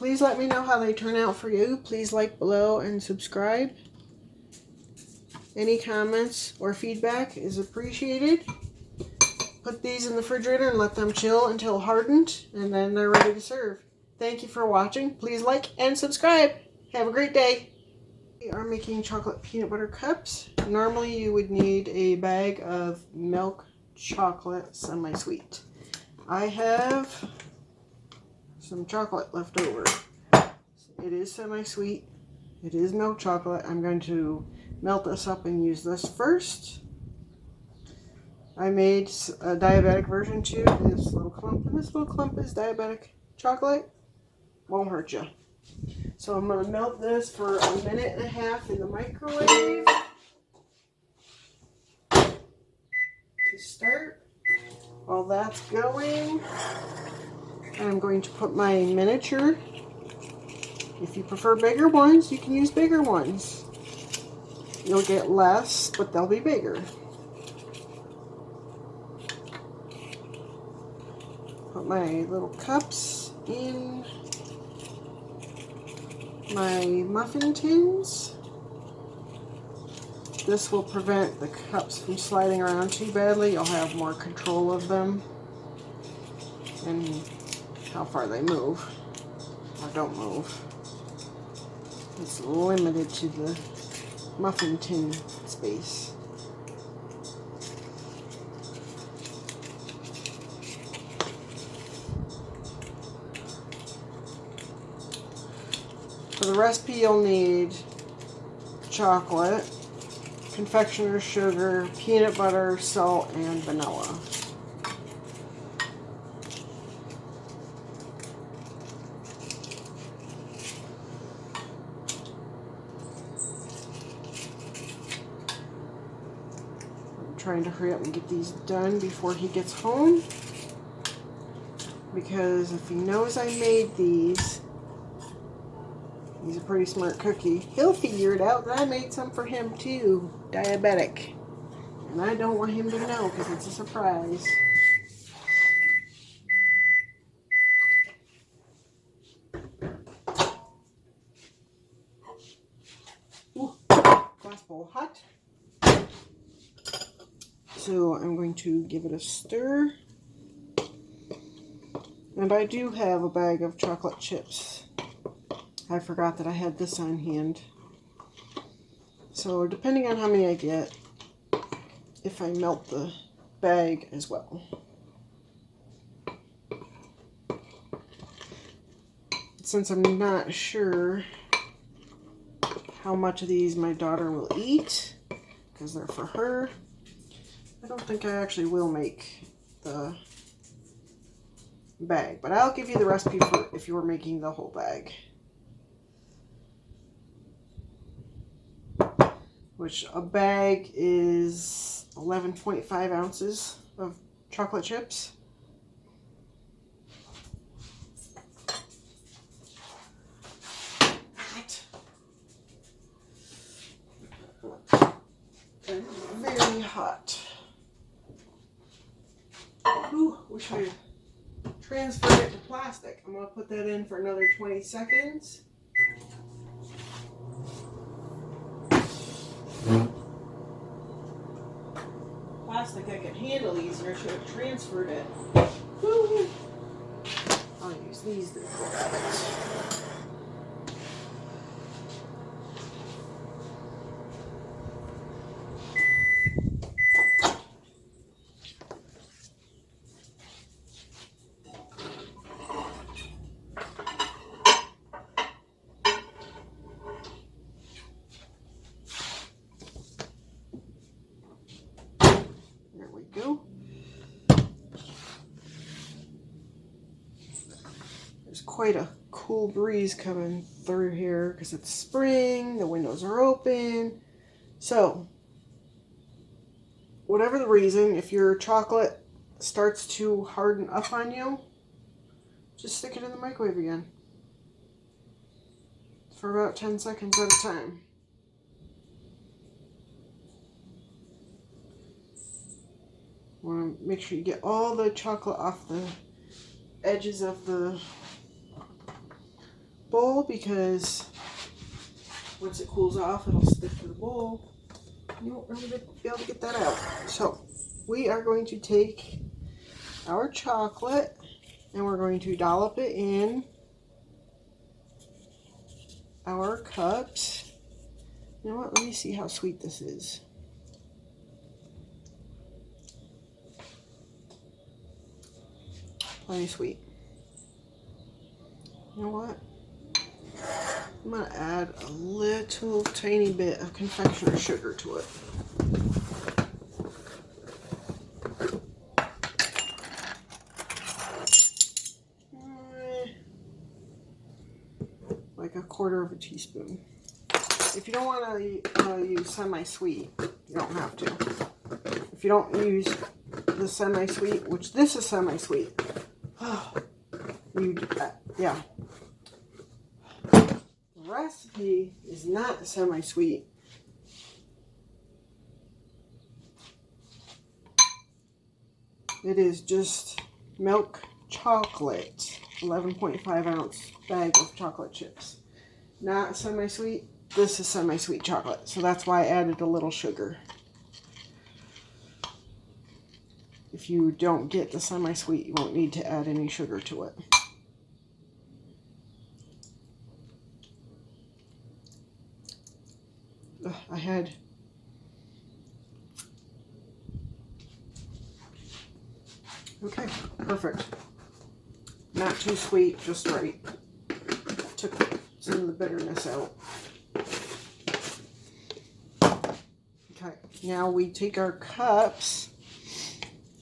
Please let me know how they turn out for you. Please like below and subscribe. Any comments or feedback is appreciated. Put these in the refrigerator and let them chill until hardened, and then they're ready to serve. Thank you for watching. Please like and subscribe. Have a great day. We are making chocolate peanut butter cups. Normally you would need a bag of milk chocolate semi-sweet. I have some chocolate left over. It is semi-sweet. It is milk chocolate. I'm going to melt this up and use this first. I made a diabetic version too. This little clump, and this little clump is diabetic chocolate. Won't hurt you. So I'm going to melt this for 1.5 minutes in the microwave to start. While that's going, I'm going to put my miniature. If you prefer bigger ones, you can use bigger ones. You'll get less, but they'll be bigger. Put my little cups in my muffin tins. This will prevent the cups from sliding around too badly. You'll have more control of them and how far they move or don't move. It's limited to the muffin tin space. For the recipe, you'll need chocolate, confectioner's sugar, peanut butter, salt, and vanilla. Trying to hurry up and get these done before he gets home, because if he knows I made these, he's a pretty smart cookie. He'll figure it out that I made some for him too, diabetic, and I don't want him to know because it's a surprise. Ooh, glass bowl hot. So I'm going to give it a stir. And I do have a bag of chocolate chips. I forgot that I had this on hand. So depending on how many I get, if I melt the bag as well. Since I'm not sure how much of these my daughter will eat, because they're for her, I don't think I actually will make the bag, but I'll give you the recipe for if you were making the whole bag. Which a bag is 11.5 ounces of chocolate chips. And very hot. Ooh, wish I transferred it to plastic. I'm going to put that in for another 20 seconds. Plastic I can handle easier, should have transferred it. Woo-hoo. I'll use these to grab it. Go. There's quite a cool breeze coming through here because it's spring, the windows are open. So, whatever the reason, if your chocolate starts to harden up on you, just stick it in the microwave again for about 10 seconds at a time. Want to make sure you get all the chocolate off the edges of the bowl because once it cools off, it'll stick to the bowl. You won't really be able to get that out. So we are going to take our chocolate and we're going to dollop it in our cups. You know what? Let me see how sweet this is. Plenty sweet. You know what? I'm going to add a little tiny bit of confectioner's sugar to it. Like a quarter of a teaspoon. If you don't want to use semi-sweet, you don't have to. If you don't use the semi-sweet, which this is semi-sweet, yeah. The recipe is not semi-sweet. It is just milk chocolate, 11.5 ounce bag of chocolate chips. Not semi-sweet. This is semi-sweet chocolate, so that's why I added a little sugar. If you don't get the semi-sweet, you won't need to add any sugar to it. I had okay, perfect. Not too sweet, just right. Took some of the bitterness out. Okay, now we take our cups,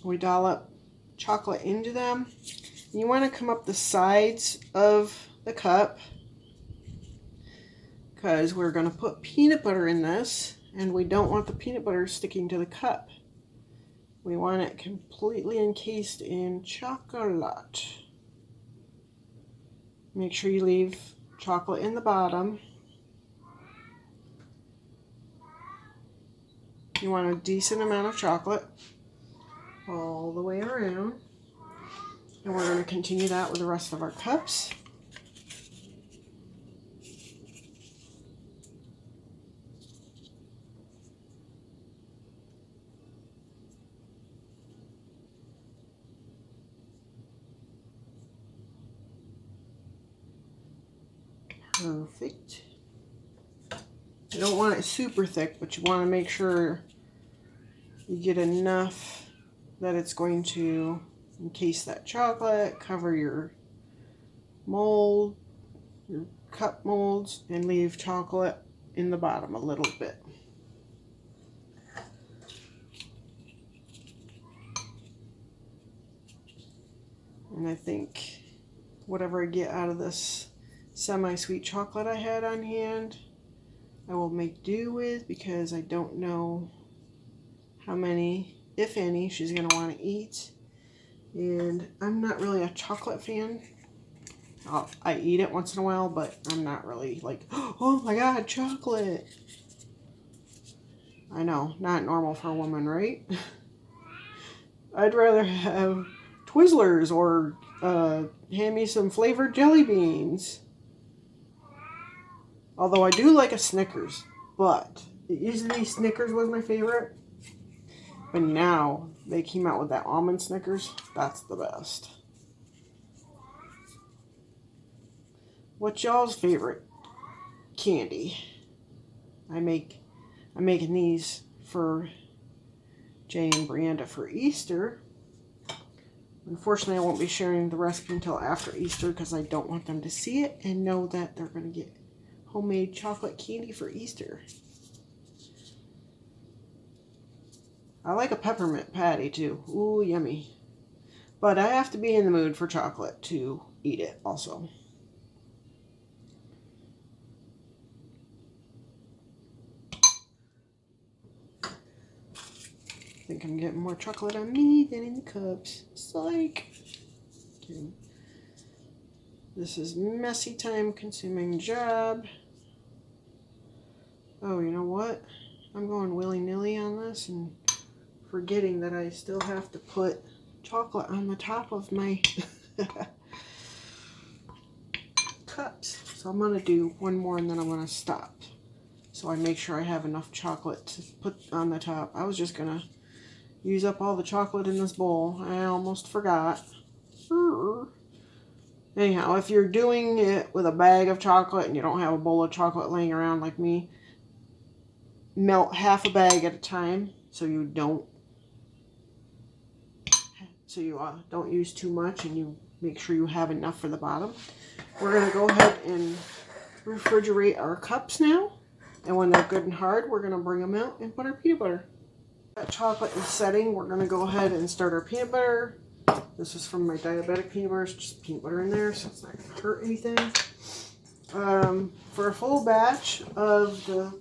we dollop chocolate into them. You want to come up the sides of the cup because we're going to put peanut butter in this and we don't want the peanut butter sticking to the cup. We want it completely encased in chocolate. Make sure you leave chocolate in the bottom. You want a decent amount of chocolate all the way around. And we're going to continue that with the rest of our cups. Perfect. You don't want it super thick, but you want to make sure you get enough that it's going to encase that chocolate, cover your mold, your cup molds, and leave chocolate in the bottom a little bit. And I think whatever I get out of this semi-sweet chocolate I had on hand, I will make do with because I don't know how many, if any, she's going to want to eat. And I'm not really a chocolate fan. I eat it once in a while, but I'm not really like, oh my god, chocolate. I know, not normal for a woman, right? I'd rather have Twizzlers or hand me some flavored jelly beans. Although I do like a Snickers, but usually Snickers was my favorite. But now they came out with that almond Snickers. That's the best. What's y'all's favorite candy? I'm making these for Jay and Brianda for Easter. Unfortunately, I won't be sharing the recipe until after Easter because I don't want them to see it and know that they're going to get homemade chocolate candy for Easter. I like a peppermint patty too. Ooh, yummy. But I have to be in the mood for chocolate to eat it also. I think I'm getting more chocolate on me than in the cups. Psych. Okay. This is messy, time-consuming job. Oh, you know what? I'm going willy-nilly on this and forgetting that I still have to put chocolate on the top of my cups. So I'm going to do one more and then I'm going to stop. So I make sure I have enough chocolate to put on the top. I was just going to use up all the chocolate in this bowl. I almost forgot. Anyhow, if you're doing it with a bag of chocolate and you don't have a bowl of chocolate laying around like me, melt half a bag at a time so you don't use too much, and you make sure you have enough for the bottom. We're going to go ahead and refrigerate our cups now, and when they're good and hard, we're going to bring them out and put our peanut butter. That chocolate is setting. We're going to go ahead and start our peanut butter. This is from my diabetic peanut butter. It's just peanut butter in there, so it's not going to hurt anything. For a full batch of the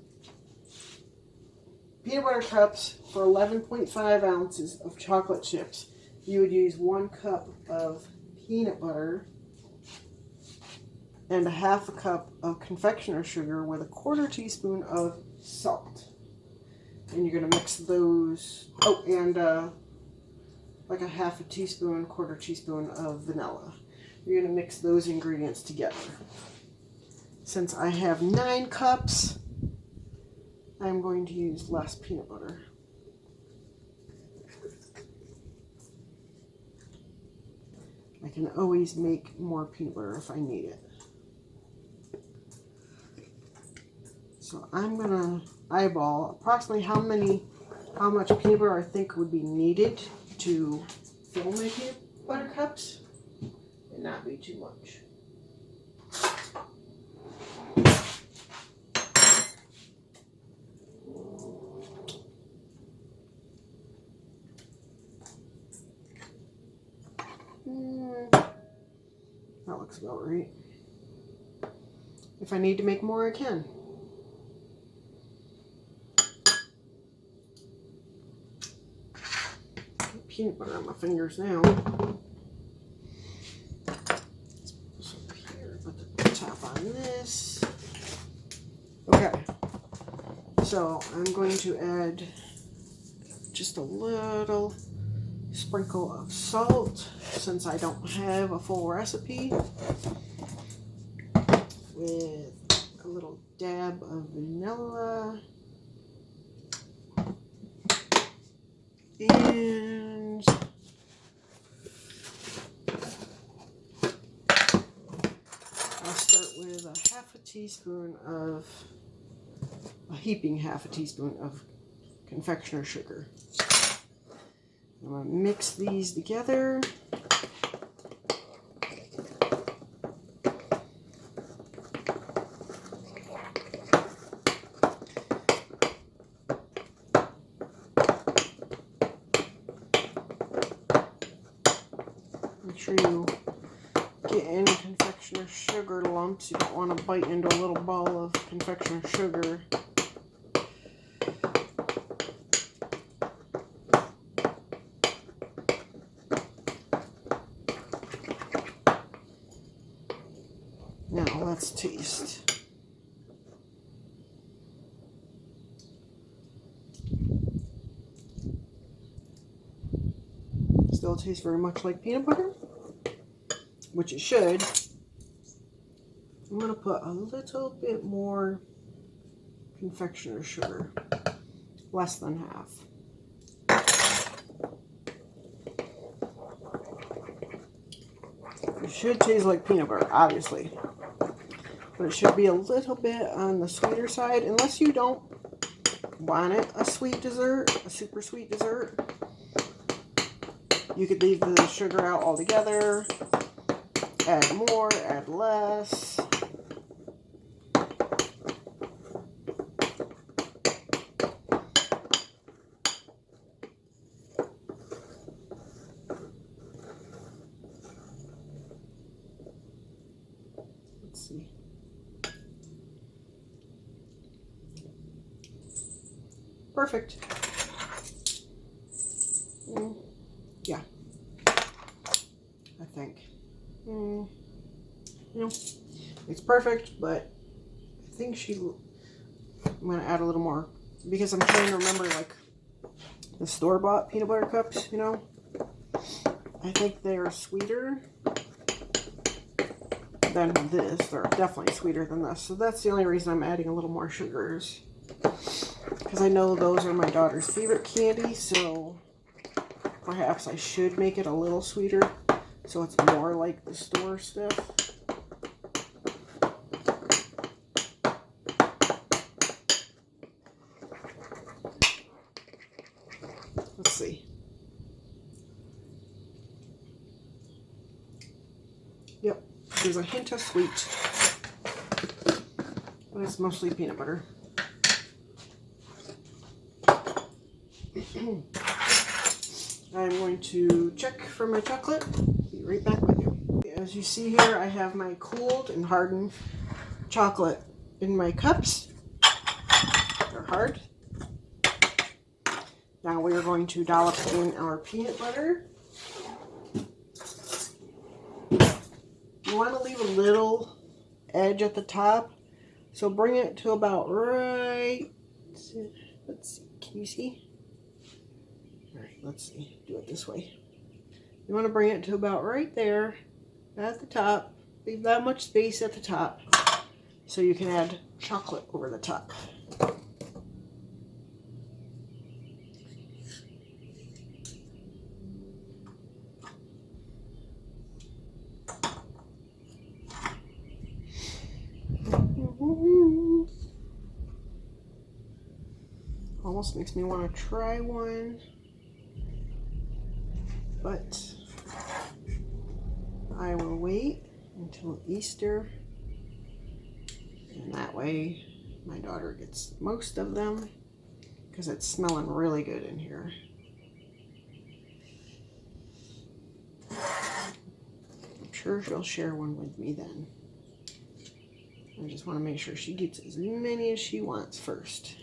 peanut butter cups for 11.5 ounces of chocolate chips, you would use 1 cup of peanut butter and a half a cup of confectioner's sugar with a 1/4 teaspoon of salt. And you're going to mix those, and like a half a teaspoon, 1/4 teaspoon of vanilla. You're going to mix those ingredients together. Since I have 9 cups, I'm going to use less peanut butter. I can always make more peanut butter if I need it. So I'm going to eyeball approximately how much peanut butter I think would be needed to fill my peanut butter cups and not be too much. That looks about right. If I need to make more, I can. Peanut butter on my fingers now. Let's put this over here, put the top on this. Okay, so I'm going to add just a little sprinkle of salt since I don't have a full recipe, with a little dab of vanilla and I'll start with a heaping half a teaspoon of confectioner's sugar. I'm going to mix these together. Make sure you get any confectioner's sugar lumps. You don't want to bite into a little ball of confectioner's sugar. Now let's taste. Still tastes very much like peanut butter, which it should. I'm going to put a little bit more confectioner's sugar, less than half. It should taste like peanut butter, obviously, but it should be a little bit on the sweeter side, unless you don't want it a sweet dessert, a super sweet dessert. You could leave the sugar out altogether, add more, add less. Let's see. Perfect. Yeah, I think. You know, it's perfect, but I think I'm going to add a little more because I'm trying to remember, like, the store-bought peanut butter cups, you know. I think they're sweeter than this. They're definitely sweeter than this. So that's the only reason I'm adding a little more sugars. Because I know those are my daughter's favorite candy, so perhaps I should make it a little sweeter so it's more like the store stuff. Let's see. Yep, there's a hint of sweet, but it's mostly peanut butter. I'm going to check for my chocolate. Be right back with you. As you see here, I have my cooled and hardened chocolate in my cups. They're hard. Now we are going to dollop in our peanut butter. You want to leave a little edge at the top, so bring it to about right. Let's see. Can you see? All right, let's see. Do it this way. You want to bring it to about right there at the top. Leave that much space at the top so you can add chocolate over the top. Almost makes me want to try one, but I will wait until Easter, and that way my daughter gets most of them because it's smelling really good in here. I'm sure she'll share one with me then. I just want to make sure she gets as many as she wants first.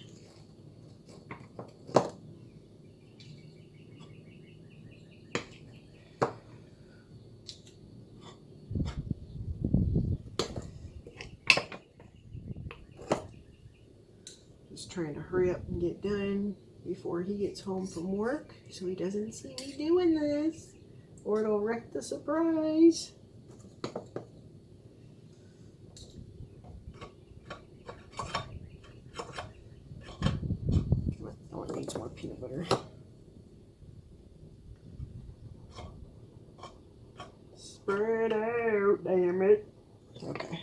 Just trying to hurry up and get done before he gets home from work so he doesn't see me doing this or it'll wreck the surprise. Needs more peanut butter. Spread out, damn it. Okay.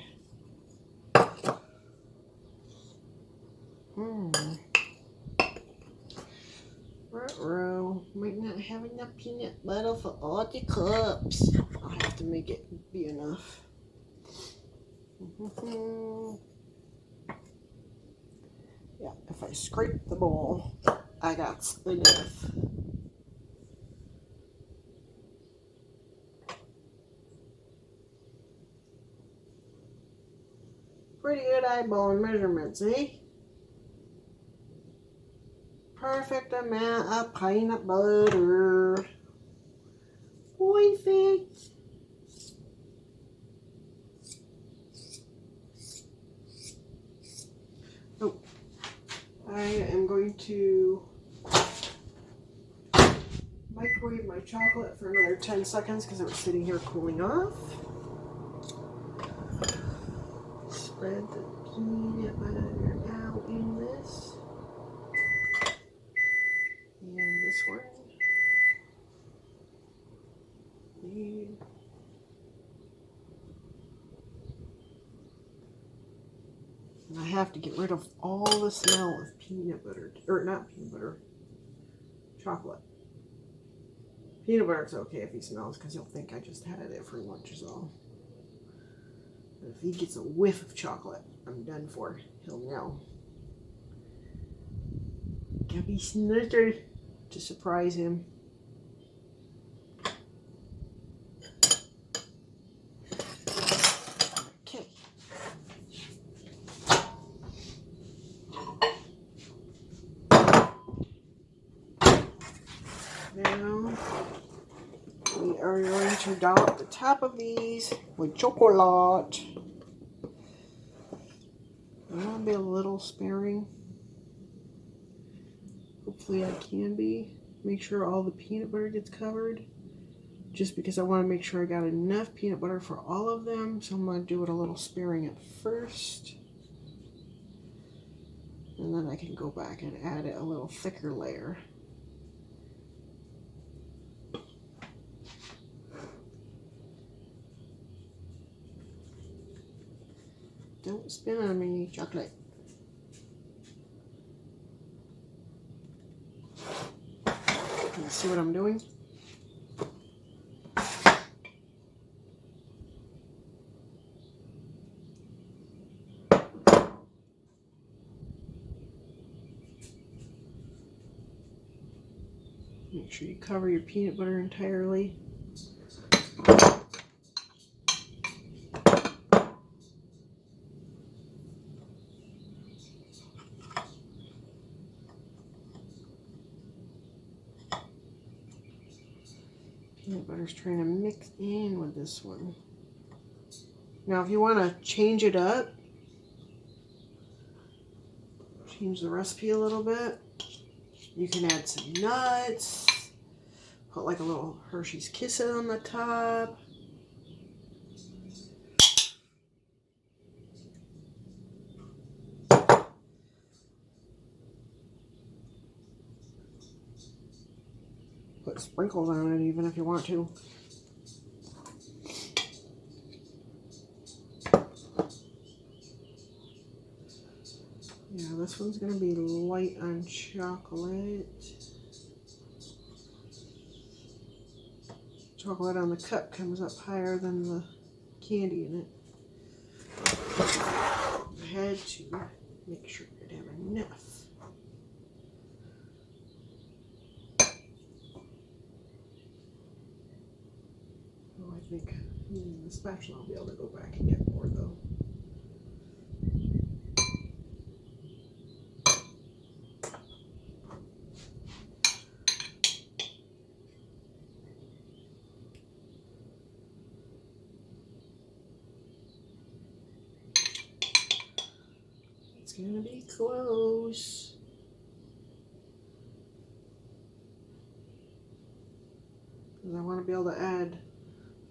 Ruh-roh. Might not have enough peanut butter for all the cups. I'll have to make it be enough. Yeah, if I scrape the bowl, I got enough. Pretty good eyeballing measurements, eh? Perfect amount of peanut butter. Perfect. Oh, I am going to microwave my chocolate for another 10 seconds because it was sitting here cooling off. Spread the peanut butter out in this. And this one. And I have to get rid of all the smell of peanut butter, or not peanut butter, chocolate. Peanut butter's okay if he smells because he'll think I just had it for lunch is all. But if he gets a whiff of chocolate, I'm done for. He'll know. Gotta be snooker to surprise him. Okay. Now we are going to dollop the top of these with chocolate. I want to be a little sparing. Hopefully I can be. Make sure all the peanut butter gets covered. just because I want to make sure I got enough peanut butter for all of them. So I'm going to do it a little sparing at first. And then I can go back and add it a little thicker layer. Don't spin on me, chocolate. You see what I'm doing? Make sure you cover your peanut butter entirely. Peanut butter's trying to mix in with this one. Now if you want to change it up, change the recipe a little bit, you can add some nuts, put like a little Hershey's Kisses on the top. Put sprinkles on it even if you want to. Yeah, this one's going to be light on chocolate. Chocolate on the cup comes up higher than the candy in it. I had to make sure I'd have enough. Oh, I think using the spatula I'll be able to go back and get more though. It's gonna be close. Because I want to be able to add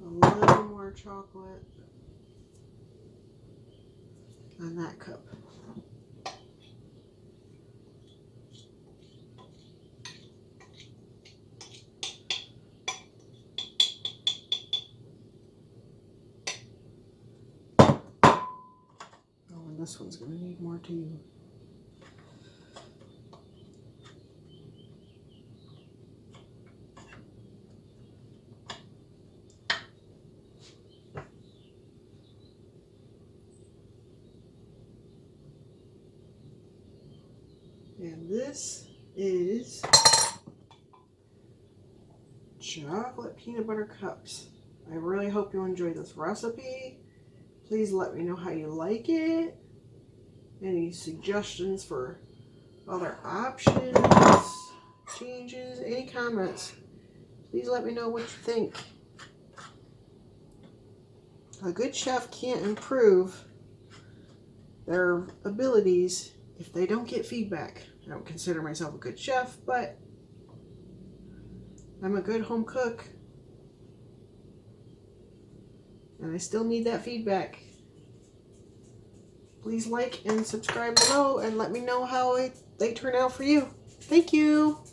a little more chocolate on that cup. Oh, and this one's going to need more too. And this is chocolate peanut butter cups. I really hope you enjoy this recipe. Please let me know how you like it. Any suggestions for other options, changes, any comments. Please let me know what you think. A good chef can't improve their abilities if they don't get feedback. I don't consider myself a good chef, but I'm a good home cook. And I still need that feedback. Please like and subscribe below and let me know how they turn out for you. Thank you.